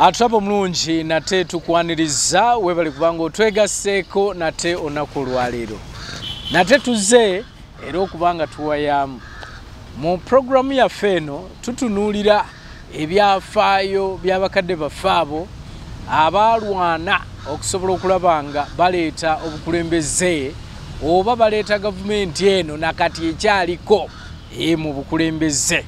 Atulapo mulungi nate tukwaniriza webali kubanga otwegaseeko nate olunaku lwaleero. Nate tuze era okubanga tuwayamu. Mu programu yaffe eno tutunuulira ebyafaayo by'abakadde baffe abo abalwana okusobola okulaba nga baleeta obukulembeze oba baleeta gavumenti eno nakati ekyaliko mu bukulembeze.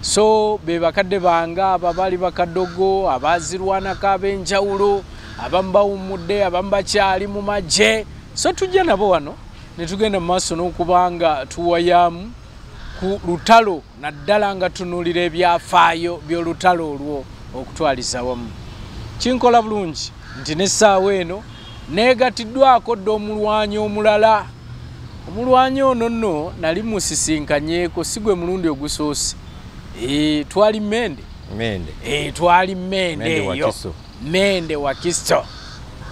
So be bakadde banga ababali bakadogo abazirwanako ab'enjawulo abamu bawummudde abamu bakyali mu magye. So tujja nabo wano ne tugenda mu maaso n'okubanga tuwayamu ku lutalo naddala nga tunuulira ebyafaayo by'olutalo olwo okutwaliza wamu. Kinkola bulungi nti n'essaawa eno neegatiddwako dda omulwanyi omulala. Omulwanyi ono nno nali musisinkanyeeko si gwe mulundi ogusoose. Twali Mende. Twali Mende eyo. Mende wa Kisto.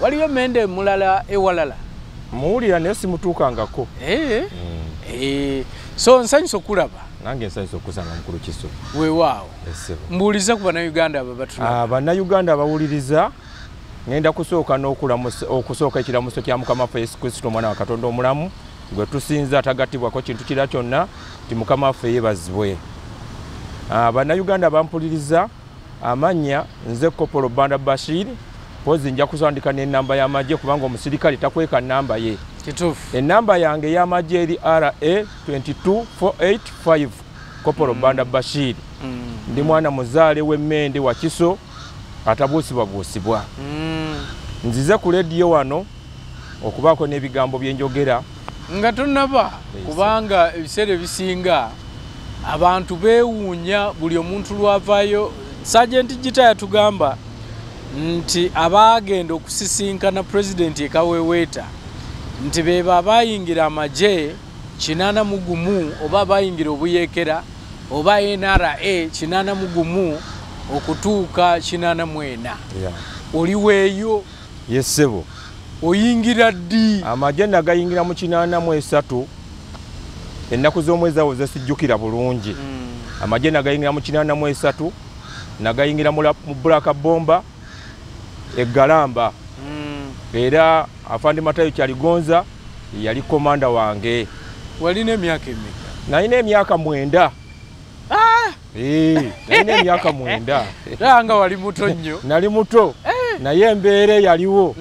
Waliyo Mende mulala ewalala. Muwulira naye simutuukangako. So nsanyusa okulaba. Nange nsanyusa okusanga mukulu Kisto. Weewaawo. Mbuuliza ku bannayuganda abo batulaba. Bannayuganda abawuliriza ngenda kusooka okusooka ekiramuso kya Mukama waffe Yesu Kristo omwana wa Katonda omulamu gwe tusinza atagatibwako kintu kirala kyonna ti Mukama waffe yeebazibwe. Bannayuganda bampuliriza amannya nze Kopolo Banda Bashir pozi nja kusandika n'ennamba y'amagye kubanga omusirikale takweka nnamba ye. Kituufu. Ennamba yange y'amagye eri RA 22485 Kopolo Banda Bashir. Ndi mwana muzaale w'Emmende wa Kiso atabuusibwabuusibwa. Nzize ku lediyo wano okubaako n'ebigambo bye njogera nga tonnaba kubanga ebiseera ebisinga abantu beewuunya buli omuntu lwavaayo. Sergeant Gita yatugamba nti abaagenda okusisinkana President ekaweweeta nti beba abayingira amagye 81 oba abayingira obuyeekera oba NRA 81 okutuuka 84. Oliweeyo? Yesebo. Oyingira ddi? Amagye nagayingira mu 83 ennaku z'omwezi awo zesijjukira bulungi. Amagye nagayingira mu 83 nagayingira mu Black Bomba Galamba. Era Afande Matayo Kyaligonza yali komanda wange. Walina emyaka emeka? Nalina emyaka 9. Nalina emyaka 9. Ranga wali muto nnyo. Nali muto. Naye embeera yaliwo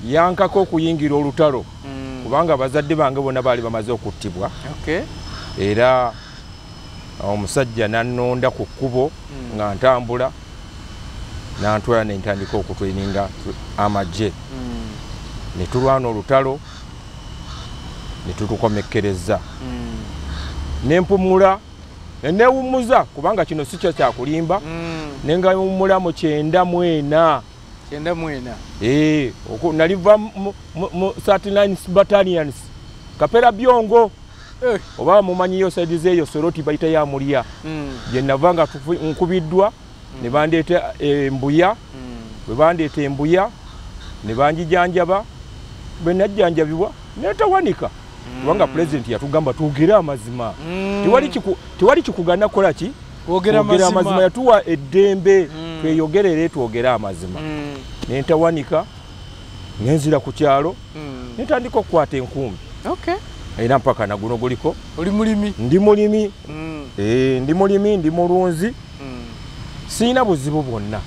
yankako okuyingira olutalo kubanga abazadde bange bonna baali bamaze okuttibwa. Era omusajja nannonda ku kkubo nga ntambula nantwala ne ntandika okutweninga amagye. Ne tulwana olutalo ne tutukomekkereza. Ne mpumula ne neewummuza kubanga kino si kyo kyakulimba. Ne ngawummula mu 94. Naliva mu 39 battalions Kapera Byongo. Oba mumanyiyo side zeeyo Soroti bayita ya Mulia. Je navanga nkubiddwa ne bandeeta embuya. Bwe bandeeta embuya ne banjijanjaba. Bwe najjanjabibwa netawanika. Kubanga President yatugamba tuogere amazima. Tewali kikugana kola ki? Ogera amazima yatuwa eddembe. Tweyogerere tuogere amazima. Nentawanika nenzira ku kyalo netandika okukwata enkumbi. Era mpaka na guno guliko. Oli mulimi? Ndi mulimi. Ndi mulimi, ndi mulunzi. Sina buzibu bwonna.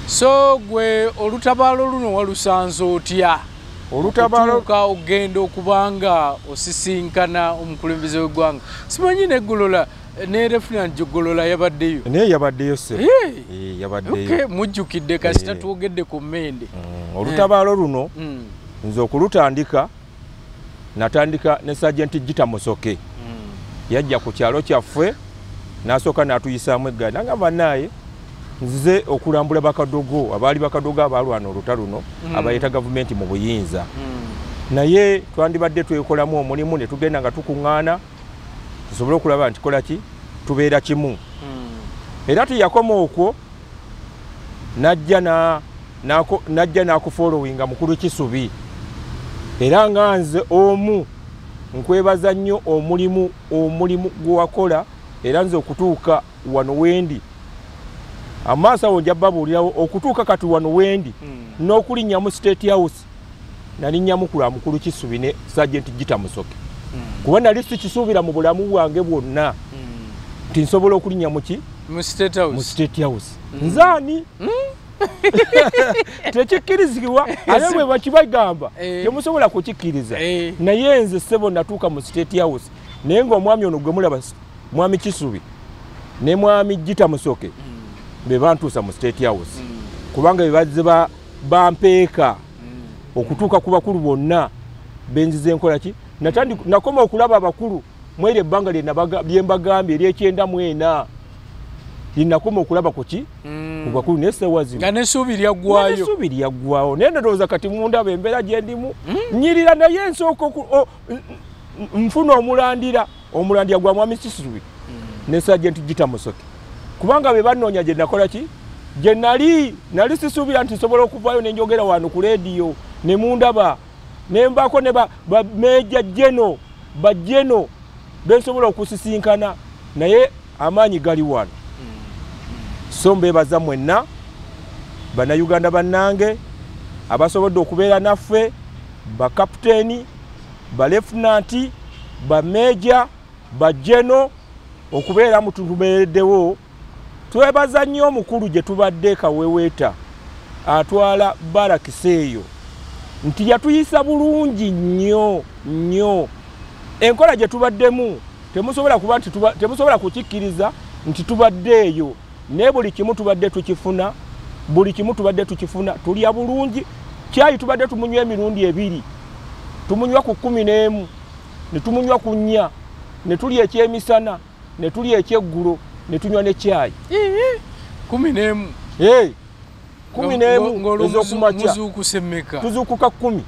So gwe olutabaalo luno walusanze otya? Olutabaalo ka ogenda okubanga osisinkana omukulembeze w'eggwanga. Simanyi neggolola ne Lieutenant Jogolola yabaddeyo? Ne yabaddeyo se. Yabaddeyo. Mujjukidde kasita twogedde ku Mende. Olutabaalo luno nze okulutandika natandika ne Sergeant Gita Musoke. Yajja ku kyalo kyaffe n'asooka n'atuyisaamu eggaali n'agamba naye nzize okulambula bakadogo abaali bakadogo abalwana olutalo luno abaleeta gavumenti mu buyinza. Naye twandibadde twekolamu omulimu ne tugenda nga tukuŋŋaana tusobole okulaba nti kola ki tubeera kimu. Era teyakoma okwo najja n'akufollowinga mukulu Kisubi. Era nga nze omu nkwebaza nnyo omulimu gwe wakola era nze okutuuka wano wendi amaaso awo nja babuulirawo okutuuka kati wano wendi n'okulinnya mu State House nalinnya mukulu mukulu Kisubi ne Sergeant Gita Musoke kuba nali sikisuubira mu bulamu bwange bwonna nti nsobola okulinnya mu State House nzaani tekikkirizibwa ate bwe bakibagamba temusobola kukikkiriza naye nze ssebo natuuka mu State House naye ng'omwami ono gwe mulaba mwami Kisubi ne mwami Gita Musoke be bantuusa mu State House kubanga be bazze bampeeka okutuuka ku bakulu bonna benzize enkola ki nakoma okulaba abakulu mwere ebbanga lye mbagambye ery'ekyenda mu ena linakoma okulaba kuki ku bakulu n'esseewa zino nga n'essuubi lyaggwawo naye ndowooza kati mundaba embeera gye ndimu nnyirira naye nsooka nfuna omulandira gwa mwami Kisubi ne Sergeant Gita Musoke kubanga be bannoonya gye nakola ki gye nali sisuubira nti nsobola okuvaayo ne njogera wano ku leediyo ne mundaba ne mbaako ne bameeja bajeno bensobola okusisinkana naye amaanyi gali wano so mbeebaza mwenna bannayuganda bannange abasobodde okubeera naffe bakapiteeni balefutananti bameeja bajeno okubeera mututumeereddewo twebaza nnyo omukulu gye tubadde Kaweweeta atwala barakisi eyo nti yatuyisa bulungi nnyo enkola gye tubaddemu temusobola kukikkiriza nti tubadde eyo naye buli kimu tubadde tukifuna tulya bulungi kyayi tubadde tumunywa emirundi 2 tumunywa ku 11 ne tumunywa ku 4 ne tulya ekyemisana ne tulya ekyeggulo ne tunywa ne kyayi 11 11 ezokumakya tuzuukuka 10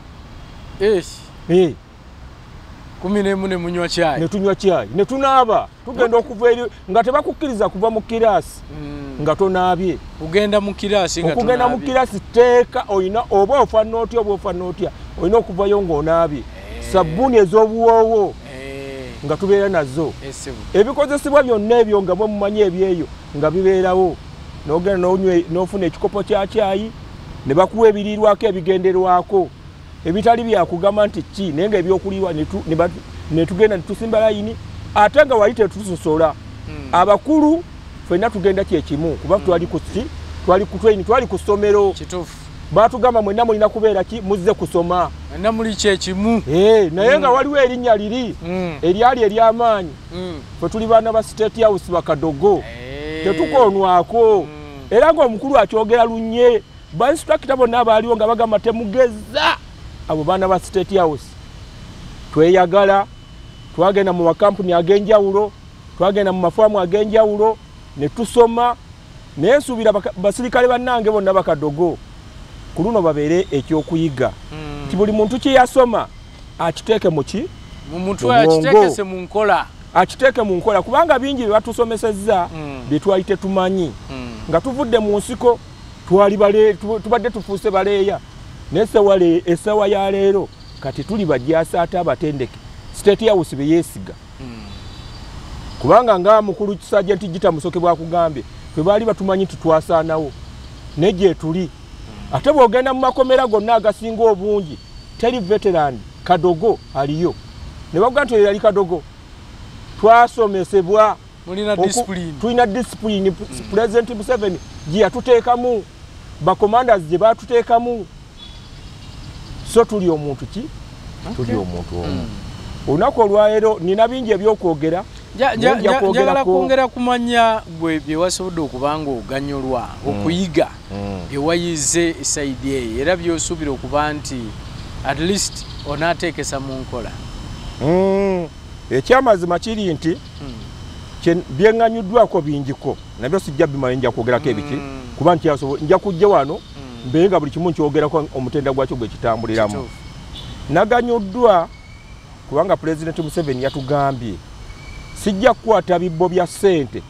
11 ne munywa kyayi ne tunywa kyayi ne tunaaba tugenda okuva eri nga tebakukkiriza kuva mu kiraasi nga tonaabye okugenda mu kiraasi teeka oyina oba ofaanana otya oyina okuvayo ng'onaabye sabbuuni ez'obuwoowo nga tubeera nazo ebikozesebwa byonna ebyo nga mwe mumanyi ebyeyo nga bibeerawo n'ogenda n'ofuna ekikopo kya kyayi ne bakuwa ebiriirwako ebigenderwako ebitali byakugamba nti ki naye nga ebyokuliwa ne tugenda ne tusimba layini ate nga wali tetusosola abakulu ffenna tugenda kyekimu kuba twali ku ssomero batugamba mwenna mulina kubeera ki muzze kusoma mwenna muli kyekimu naye nga waliwo erinnya liri eryali ery'amaanyi ffe tuli baana ba State House bakadogo tetukoonwako era ng'omukulu akyogera lunye bainstructor bonna abaaliwo nga bagamba temugeza abo baana ba State House tweyagala twagenda mu makampuni ag'enjawulo twagenda mu mafaamu ag'enjawulo ne tusoma naye nsuubira basirikale bannange bonna bakadogo ku luno babeere ekyokuyiga nti buli muntu kye yasoma akiteeke akiteeke mu nkola kubanga bingi bye batusomesezza bye twali tetumanyi nga tuvudde mu nsiko tubadde tufuuse baleeya naye essawa ya leero kati tuli bajaasa ate abatendeke State House be yeesiga kubanga nga mukulu Sergeant Gita Musoke bwakugambye ffe baali batumanyi nti twasaanawo ne gye tuli ate bw'ogenda mu makomera gonna agasinga obungi teri veteran kadogo aliyo ne bakuga nti yali kadogo twasomesebwa tulina discipline President Museveni gye yatuteekamu bacommanders gye batuteekamu so tuli omuntu ki tuli omuntu omu olunaku olwaleero nina bingi ebyokwogera njagala kwongera kumanya gwe bye wasobodde okuba nga oganyulwa okuyiga bye wayize esaidi eyo era by'osuubira okuba nti at least onaateekesa mu nkola ekyamazima kiri nti byeŋŋanyuddwako bingiko nabyo sijja bimanyi nja kwogerako ebiki kuba nja kujja wano mbeere nga buli kimu nkyogerako omutenda gwakyo gwe kitambuliramu naganyuddwa kubanga President Museveni yatugambye sijja kukwata bibbo bya ssente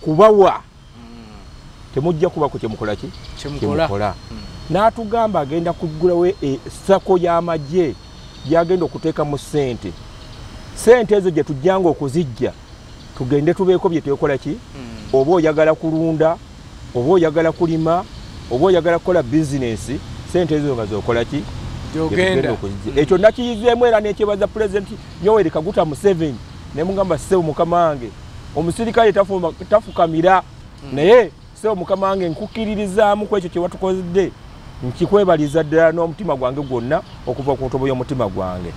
kubawa temujja kuba ku kyemukola ki kyemukola n'atugamba agenda kuggulawo essako y'amagye gyagenda okuteeka mu ssente ezo gye tujjanga okuzijja tugende tubeeko bye twekola ki oba oyagala kulunda oba oyagala kulima oba oyagala kukola bizinesi sente ezo nga zokola ki yogenda ekyo nakiyizeemu era nekyebaza President Yoweri Kaguta Museveni ne mugamba ssebo mukama wange omusirikale tafukamira naye ssebo mukama wange nkukiririzaamu ku ekyo kye watukozedde nkikwebaliza ddala n'omutima gwange gwonna okuva ku ntobo y'omutima gwange.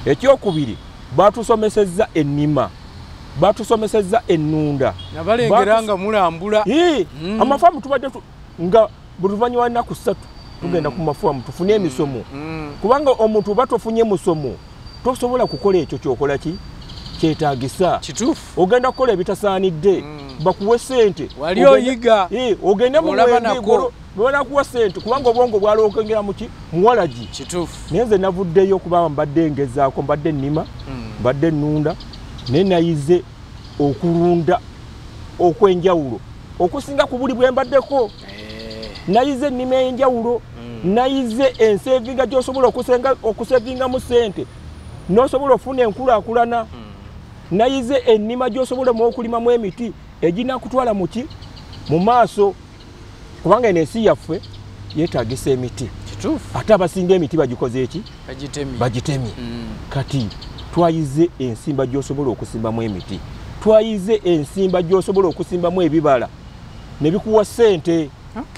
Ekyokubiri batusomesezza ennima batusomesezza ennunda nabalengeranga mulambula amafaamu tubadde nga buluvanyuma nnaku 3 tugenda ku mafaamu tufune emisomo kubanga omuntu batofunye musomo tosobola kukola ekyo kyokola ki kyetaagisa kituufu ogenda kukola ebitasaanidde bakuwe sente wali oyiga ogende muwena kuwa sente kubanga obwongo bwalookengera muki muwalagi kituufu naye nze navuddeyo kubanga mbadde ngezaako mbadde nnima mbadde nnunda naye nayize okulunda okwenjawulo okusinga ku buli bwe mbaddeko nayize ennima enjawulo nayize ensevinga gy'osobola okusevingamu sente n'osobola okufuna enkulaakulana nayize ennima gy'osobola okulimamu emiti eginakutwala muki mu maaso kubanga eno ensi yaffe yeetaagisa emiti ate abasinga emiti bagikoze eki bagitemye kati twayize ensimba gy'osobola okusimbamu emiti twayize ensimba gy'osobola okusimbamu ebibala ne bikuwa ssente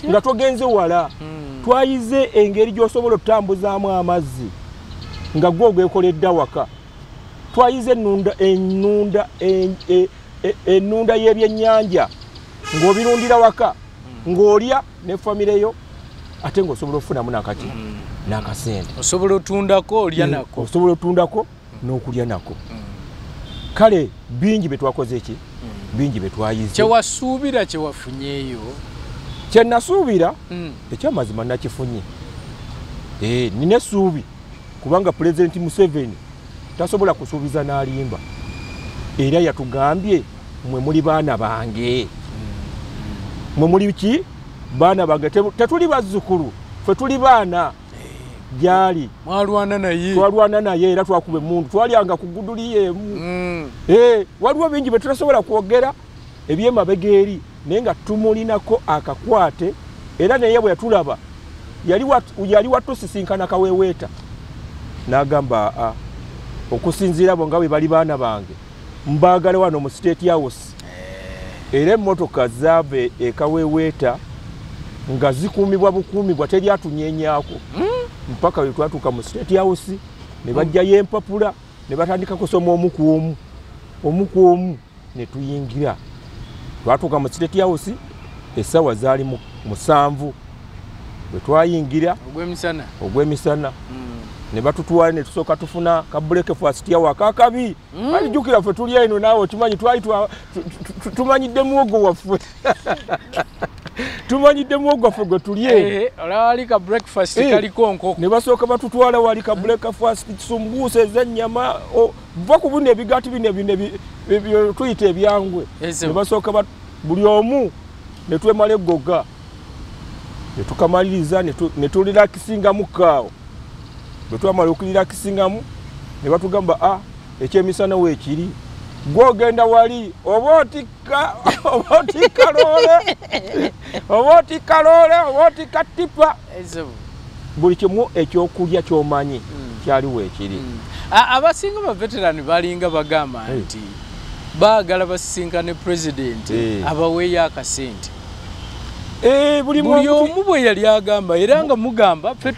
nga togenze wala twayize engeri gy'osobola okutambuzaamu amazzi nga gwe ogwekoledde waka twayize ennunda y'ebyennyanja ng'obirundira waka ng'olya ne famireyo ate ng'osobola okufunamu nakati n'akasente osobola otundako olya nako osobola otundako n'okulya nako kale bingi betwakoze eki bingi betwayize kyewasuubira kyewafunyeeyo kyenasuubira ekyamazima nakifunye nina essuubi kubanga President Museveni tasobola kusuubiza n'alimba era yatugambye mwe muli baana bange mwe muli ki baana bange tetuli bazzukulu ffe tuli baana gyali twalwana naye era twakuba emundu twalyanga ku guduli yemu waliwo bingi bye tutasobola kwogera ebyemabega eri naye nga tumulinako akakwate era naye bwe yatulaba yali watusisinkana kaweweeta n'agamba okusinziira bo nga bwe bali baana bange mbaagala wano mu State House era emmotoka zaava ekaweweeta nga zikuumibwa bukuumibwa teri atunyenyaako mpaka we twatuuka mu State House ne bajjayo empapula ne batandika kusoma omu ku omu ne tuyingira twatuuka mu State House essaawa zaali 7 bwe twayingira ogw'emisana ne batutwala ne tusooka tufuna ka breakfast yawo akakabi alijjukira ffe tuli eno naawe okimanyi twali tumanyidde muwogo waffe tumanyidde muwogo waffe gwe tuli eno olawali ka breakfast kaliko nkoko ne basooka batutwala wali ka breakfast kisumbuusa ez'ennyama va ku buno ebigaati bino tuyita ebyangwe ne basooka buli omu ne twemala eggoga ne tukamaliriza ne tulirakisingamu kaawo bwe twamala okulirakisingamu ne batugamba ekyemisana weekiri gwogenda wali oba otika loole oba otika tipa buli kimu ekyokulya kyomanyi kyali weekiri abasinga baveterani balinga bagamba nti baagala basisinkane President abaweeyo akasente buli omu bwe yali agamba era nga mugamba ffe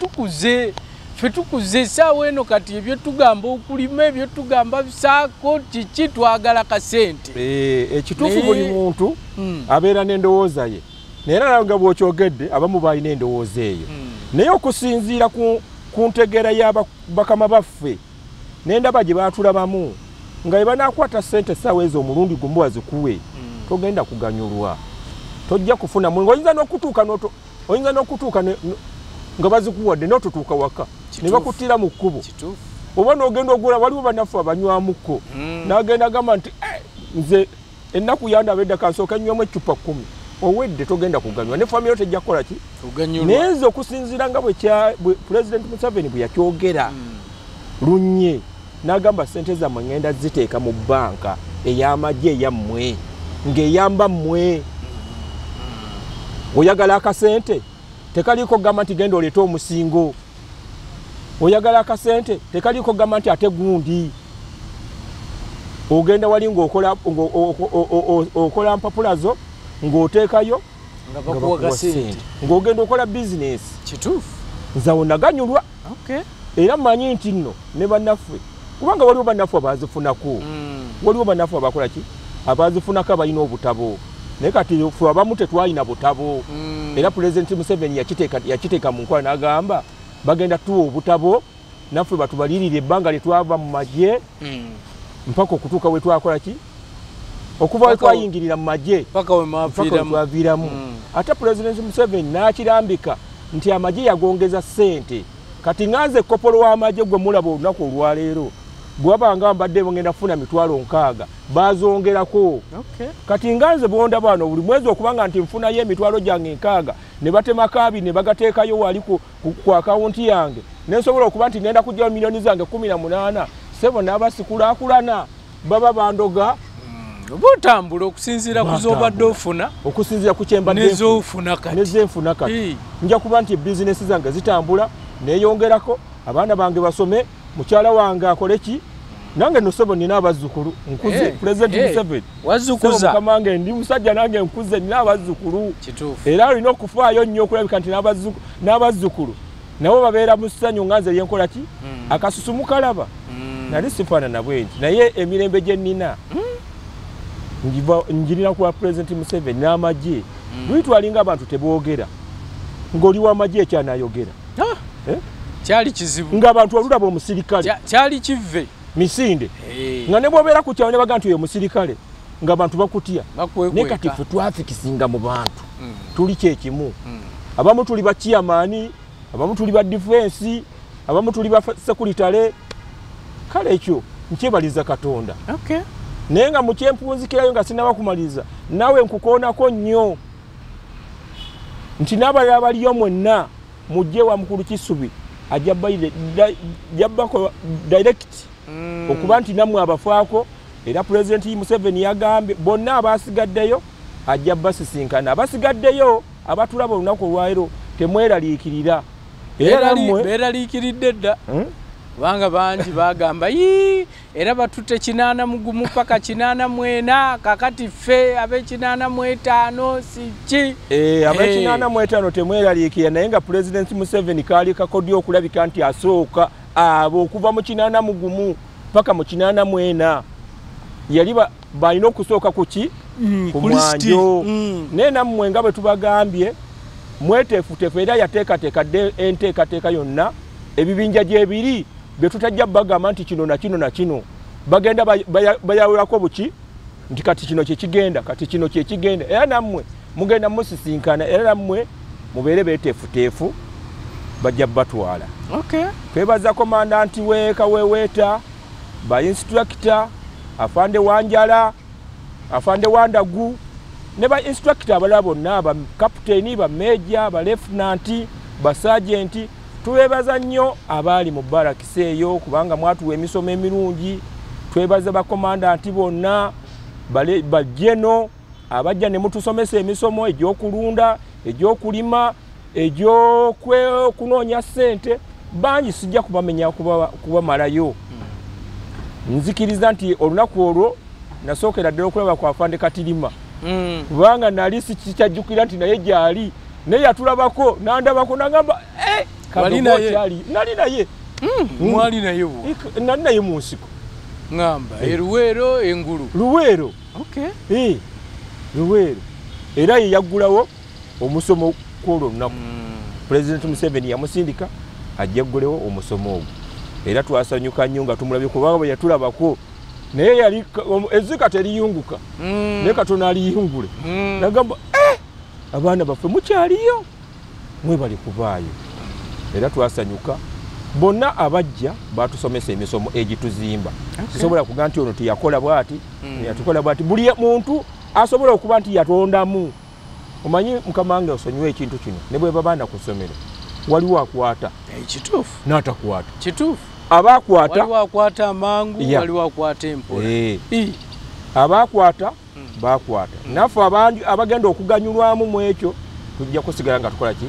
tukuze essaawa eno kati ebyetugamba okulima ebyetugamba bisaako kiki twagala kasente ekituufu buli muntu abeera n'endowooza ye naye era nga bw'okyogedde abamu balina endowooza eyo naye okusinziira ku ntegeera y'abakama baffe n'endaba gye baatulabamu nga bwe banaakwata ssente essaawa ezo omulundi gumu bazikuwe togenda kuganyulwa tojja kufuna mu oyinza n'okutuuka nga bazikuwadde n'otutuuka waka ne bakuttira mu kkubo oba n'ogenda ogula waliwo bannaffe abanywamuko n'agenda gamba nti nze ennaku yandaba edda kansooka nnywamu eccupa 10 owedde togenda kuganywa ne famire tejja kukola ki naye nze okusinziira nga bwe President Museveni bwe yakyogera lunye n'agamba ssente zammwe ngenda ziteeka mu bbanka ey'amagye eyammwe ng'eyamba mmwe oyagala akasente tekaliko gamba nti genda oleeta omusingo oyagala akasente tekaliko gamba nti ate gundi ogenda wali ng'okola mpapulazo ng'oteekayo nga bakuwa kasente ng'ogenda okola bizinesi kituufu nzawo naganyulwa era mmanyi nti nno ne bannaffe kubanga waliwo bannaffe abaazifunako waliwo bannaffe abakola ki abaazifunako abalina obutabo naye kati ffe abamu tetwalina butabo era Pulezidenti Museveni yakiteeka mu nkola n'agamba bagenda tuwa obutabo naffe batubalirire ebbanga lye twava mu magye mpaka okutuuka we twakola ki okuva we twayingirira mu magye mpaka we twaviiramu ate Pulezidenti Museveni n'akirambika nti amagye yagongeza ssente kati nganze kopolo w'amagye gwe mulaba olunaku olwaleero bwabanga mbadde ngenda funa mitwalo 6 bazongerako kati nganze bonda bano buli mwezi okubanga nti nfunayo emitwalo gyange 6 ne batemako 2 ne bagateekayo wali ku akawunti yange nensobola okuba nti ngenda kujja milioni zange 18 sebo n'abasikulakulana baba bandoga butambula okusinziira ku z'obadde ofuna okusinziira ku kyembadde nezenfuna kati nja kuba nti bizinesi zange zitambula neyongerako abaana bange basome mukyala wange akole ki nange nosebo nina abazzukulu nkuze Pulezidenti Museveni wazukuza kamange ndi musajja nange nkuze nina abazzukulu era alina okufaayo nnyo okulabika nti n'abazzukulu nabo babeera mu ssanyu nganze lyenkola ki akasusumu kalaba nali sifaanana bwenti naye emirembe gye nnina njirina kuba Pulezidenti Museveni n'amagye lwitwalinga abantu teboogera ng'oli w'amagye ekyanayogera kyali kizibu ng'abantu olulaba omusirikale kyali kive misinde nga ne bw'obeera ku kyalo ne baga nti oyo musirikale ng'abantu bakutya naye kati ffe twafikisinga mu bantu tuli kyekimu abamu tuli ba chairman abamu tuli ba defense abamu tuli ba sekuritale kale ekyo nkyebaliza Katonda naye nga mukyempunzikirayo nga sinaba kumaliza nawe nkukoonako nnyo nti n'abalala baliyo mwenna mujje wa mukulu Kisubi ajjabbako direct okuba nti nammwe abafaako era Pulezidenti Museveni yagambye bonna abasigaddeyo ajja basisinkana abasigaddeyo abatulaba olunaku olwaleero temweraliikirira era nammwe beeraliikiridde dda kubanga bangi bagamba era batutte 81 paka 84 kakati ffe abe 85 siki abe 85 temweraliikirira naye nga Pulezidenti Museveni kaali kakodyo okulabika nti asooka abo okuva mu 81 paka mu 84 yali balina okusooka kuki ku mwanjo naye nammwe nga bwe tubagambye mweteefuteefu era yateekateeka enteekateeka yonna ebibinja gyebiri bye tutajja bagamba nti kino na kino na kino bagenda bayawulako buki nti kati kino kyekigenda kati kino kyekigenda era nammwe mugenda musisinkana era nammwe mubeere beeteefuteefu bajja batwala twebaza komandanti weweeta ba instructor afande Wanjala afande Wandagu ne ba instructor abalala bonna ba captain ba major ba lieutenant ba sergeant twebaza nnyo abali mu barakisi eyo kubanga mwatuwa emisomo emirungi twebaza ba komandanti bonna ba jeno abajja ne mutusomesa emisomo egy'okulunda egy'okulima egy'okunoonya ssente bangi sijja kubamenya kubamalayo nzikiriza nti olunaku olwo nasookera ddala okulaba ku afande Katirima kubanga nali sikikyajjukira nti naye gyali naye yatulabako nandabako nagamba nali naye mwali naye nali naye mu nsiko ngamba eruweero engulu luweero luweero era ye yaggulawo omusomo kwolwo olunaku Pulezidenti Museveni yamusindika ajjaggulewo omusomo ogwo era twasanyuka nnyo nga tumulabye kubanga bwe yatulabako naye yali ezzika teriyunguka naye Katonda aliyungule nagamba abaana baffe mukyaliyo mwebali kuvaayo era twasanyuka bonna abajja batusomesa emisomo egituzimba tusobola kuga nti ono teyakola bwati yatukola bwati buli muntu asobola okuba nti yatondamu omanyi mukamange osonyiwe ekintu kino ne bwe babaana ku ssomero waliwo akwata kituufu n'atakwata kituufu abakwata waliwo akwata amangu waliwo akwata empola abakwata bakwata naffe abagenda okuganyulwamu mu ekyo tujja kusigala nga tukola ki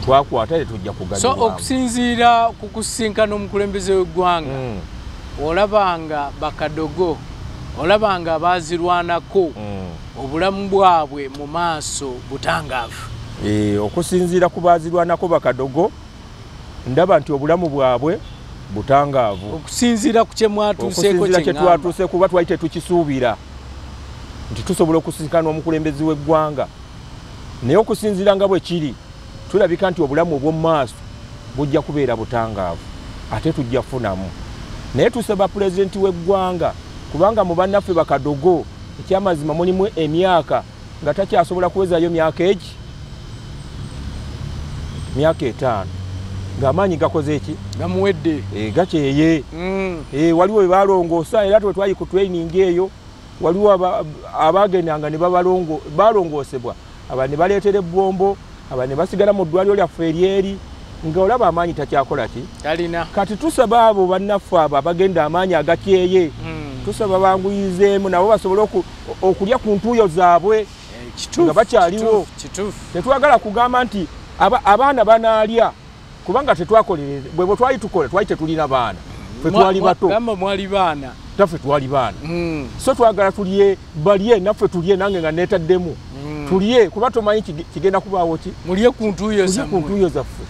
twakwata era tujja kuganyulwa. So okusinziira ku kusinkana omukulembeze w'eggwanga olabanga bakadogo olabanga abazirwanako obulamu bwabwe mu maaso butangaavu. Okusinziira ku bazirwanako bakadogo ndaba nti obulamu bwabwe butangaavu. Okusinziira ku kye mwatuuseeko kye twatuuse kuba twali tetukisuubira nti tusobola okusinkana omukulembeze w'eggwanga, naye okusinziira nga bwe kiri tulabika nti obulamu obw'omu maaso bujja kubeera butangaavu ate tujja kufunamu. Naye tusaba pulezidenti w'eggwanga kubanga mu bannaffe bakadogo ekyamazima mulimu emyaka nga takyasobola kuwezayo myaka 5 ng'amaanyi gakoze eki gamuwedde gakyeye. Waliwo we balongoosa era twe twali ku training eyo waliwo abagendanga ne balongoosebwa aba ne baleetera ebbombo aba ne basigala mu ddwaliro lyaffe eryeri nga olaba amaanyi takyakola ki talina. Kati tusaba abo bannaffe abo abagenda amaanyi agakyeye tusaba banguyizeemu nabo basobole okulya ku ntuuyo zaabwe nga bakyaliwo. Tetwagala kugamba nti abaana banaalya kubanga tetwakolere bwe twali tukola twali tetulina baana ffe twali bato gamba mwali baana taffe twali baana so twagala tulye balye naffe tulye nange nga neetaddemu tulye kuba tomanyi kigenda kubaawo ki mulye ku ntuuyo zaffe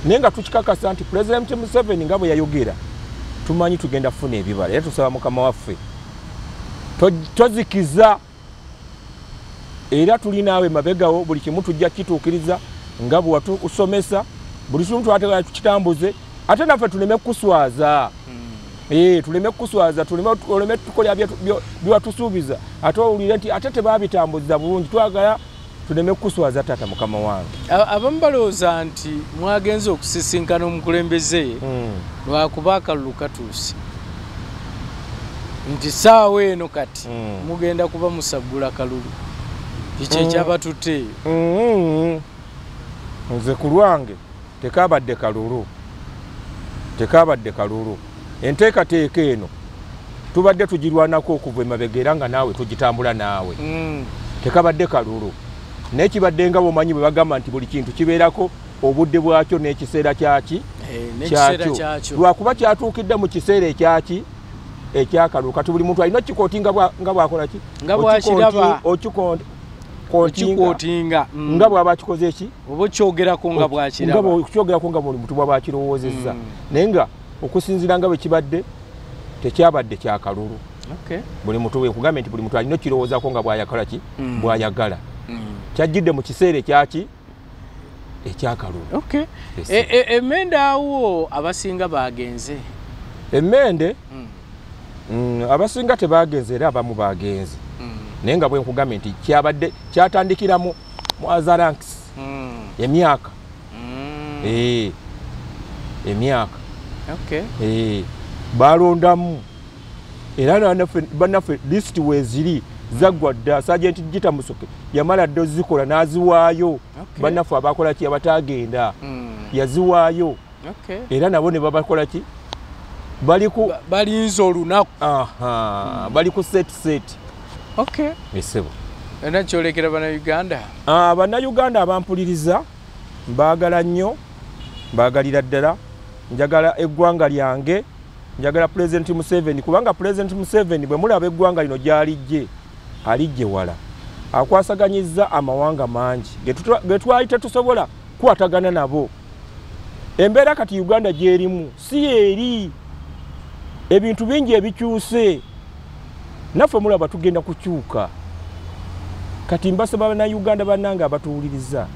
naye nga tukikakasa nti Pulezidenti Museveni nga bwe yayogera tumanyi tugenda kufuna ebibala era tusaba mukama waffe tozikiza era tuli naawe mabegawo buli kimu tujja kituukiriza nga bwe watusomesa buli kimu twatera tukitambuze ate naffe tuleme kukuswaza tuleme kukuswaza tuleme tukola byewatusuubiza ate owulire nti ate tebabitambuza bulungi twagala tuleme kukuswaza taata mukama wange. Abamu balowooza nti mwagenze okusisinkana omukulembeze lwakuba akalulu katuuse nti saawa eno kati mugenda kuba musaggula kalulu kiki ekyabatutte eyo. Nze ku lwange tekabadde kalulu enteekateeka eno tubadde tugirwanako okuva emabega era nga naawe tugitambula naawe tekabadde kalulu naye kibadde nga bwomanyi bwe bagamba nti buli kintu kibeerako obudde bwakyo n'ekiseera kyakyo lwakuba kyatuukidde mu kiseera ekyakalulu. Kati buli muntu alina okukikooti nga bwakola ki okikootinga nga bw'aba akikoze eki oba okyogerako nga buli muntu bw'aba akirowoozezza naye nga okusinziira nga bwe kibadde tekyabadde kyakalulu. Buli muntu wekugambye nti buli muntu alina okirowoozaako nga bw'ayakola ki bw'ayagala kyajjidde mu kiseera ekyakalulu. Emmende awo abasinga bagenze emmende abasinga tebagenze era abamu bagenze naye nga bwe nkugambye nti kyabadde kyatandikira mu Azaranks emyaka balondamu era bannaffe lisiti weeziri zaggwa dda. Sajenti Gita Musoke yamala dde ozikola n'aziwaayo bannaffe abakola ki abatagenda yaziwaayo era nabo ne babakola ki balinza olunaku bali ku set esebo. Era kyolekera bannayuganda bannayuganda abampuliriza mbaagala nnyo mbaagalira ddala njagala eggwanga lyange njagala Pulezidenti Museveni kubanga Pulezidenti Museveni bwe mulaba eggwanga lino gy'alijje alijje wala akwasaganyizza amawanga mangi ge twali tetusobola kukwatagana nabo. Embeera kati Uganda gy'erimu si eri ebintu bingi ebikyuse naffe mulaba tugenda kukyuka. Kati mbasaba bannayuganda bannange abatuwuliriza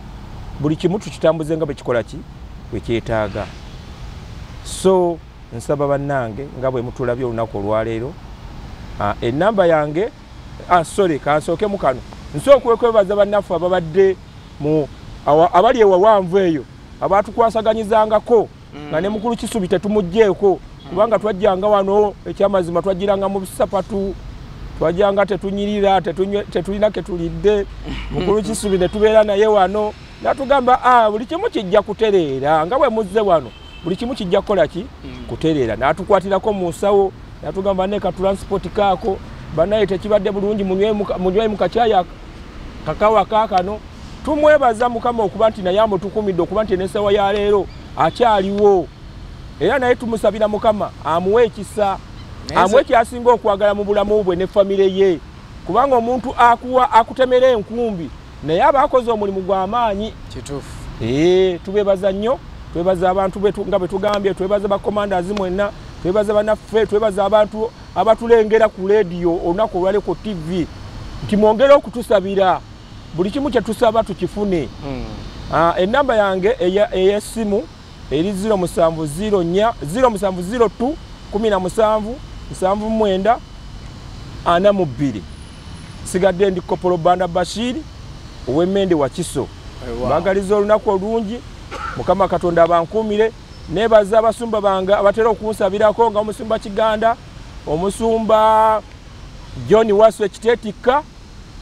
buli kimu tukitambuze nga bwe kikola ki bwe kyetaaga. So nsaba bannange nga bwe mutulabye olunaku olwaleero ennamba yange kansooke mu kano nsooka okwebaza bannaffe ababadde abali ewawanvu eyo abaatukwasaganyizangako nga ne mukulu Kisubi tetumugjeeko kubanga twajjanga wano ekyamazima twajjiranga mu bisapatu twajjanga tetunyirira tetulina ketulidde mukulu Kisubi ne tubeera naye wano natugamba buli kimu kijja kutereera nga bwe muzze wano buli kimu kijja kukola ki kutereera natukwatirako mu nsawo natugamba neka transport kaako banaye tekibadde bulungi munywe mu kakyaya kakawa kaakano tumwebaza Mukama okuba nti naye amutukumidde okuba nti n'essawa ya leero akyaliwo era naye tumusabira Mukama amuwe ekisa amuwe kyasinga okwagala mu bulamu bwe ne famire ye kubanga omuntu akutemera enkumbi naye abakoze omulimu gw'amaanyi kituufu tubebaza nnyo twebaza abantu betu nga bwe tugambye twebaza bakomanda mwenna twebaza banaffe twebaza abantu abatulengera ku radio olunaku olwale ku TV nti mwongere okutusabira buli kimu kye tusaba tukifune ennamba yange ey'essimu eri 0702 17 sigadde ndi Kopolo Banda Bashir ow'Emmende wa Kiso bagaliza olunaku olungi Mukama Katonda abankumire nebaza abasumba bange abatera okunsabirako nga omusumba Kiganda omusumba John Waswe Kitetika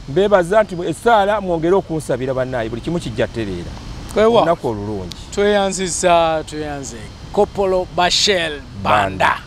mbebaza nti essala mwongere okunsabira bannaye buli kimu kijja tereera olunaku olulungi tweyanziza Kopolo Bashir Banda.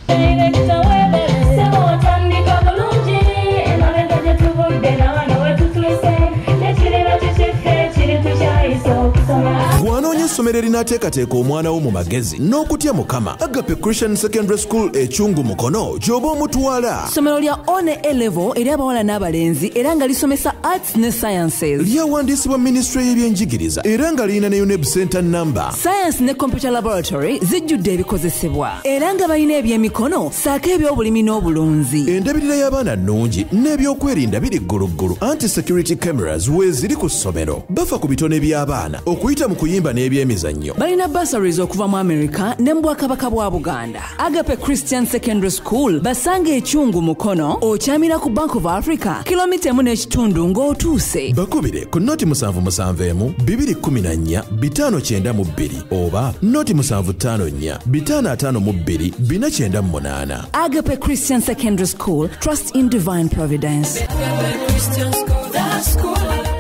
Wanoonye essomero erinaateekateeka omwana wo mu magezi n'okutya Mukama Agape Christian Secondary School Ekyungu Mukono gy'oba omutwala. Ssomero lya one A-level eri abawala n'abalenzi era nga lisomesa arts ne sciences. Lyawandiisibwa Ministry y'ebyenjigiriza era nga lirina ne UNEB Center number. Science ne computer laboratory zijjudde ebikozesebwa era nga balina ebyemikono saako eby'obulimi n'obulunzi. Endabirira y'abaana nnungi n'ebyokwerinda biri gguluggulu. Anti-security cameras weeziri ku ssomero. Bafa ku bitone by'abaana okuyita mu kuyimba n'ebyemizannyo. Balina bursaries okuva mu America ne mu Bwakabaka bwa Buganda. Agape Christian Secondary School basanga Ekyungu Mukono okyamira ku Bank of Africa kilomita 1.5 ng'otuuse. Bakubire ku noti 771 214 592 oba noti 754 552 498. Agape Christian Secondary School, trust in divine providence. Agape Christian School, that school.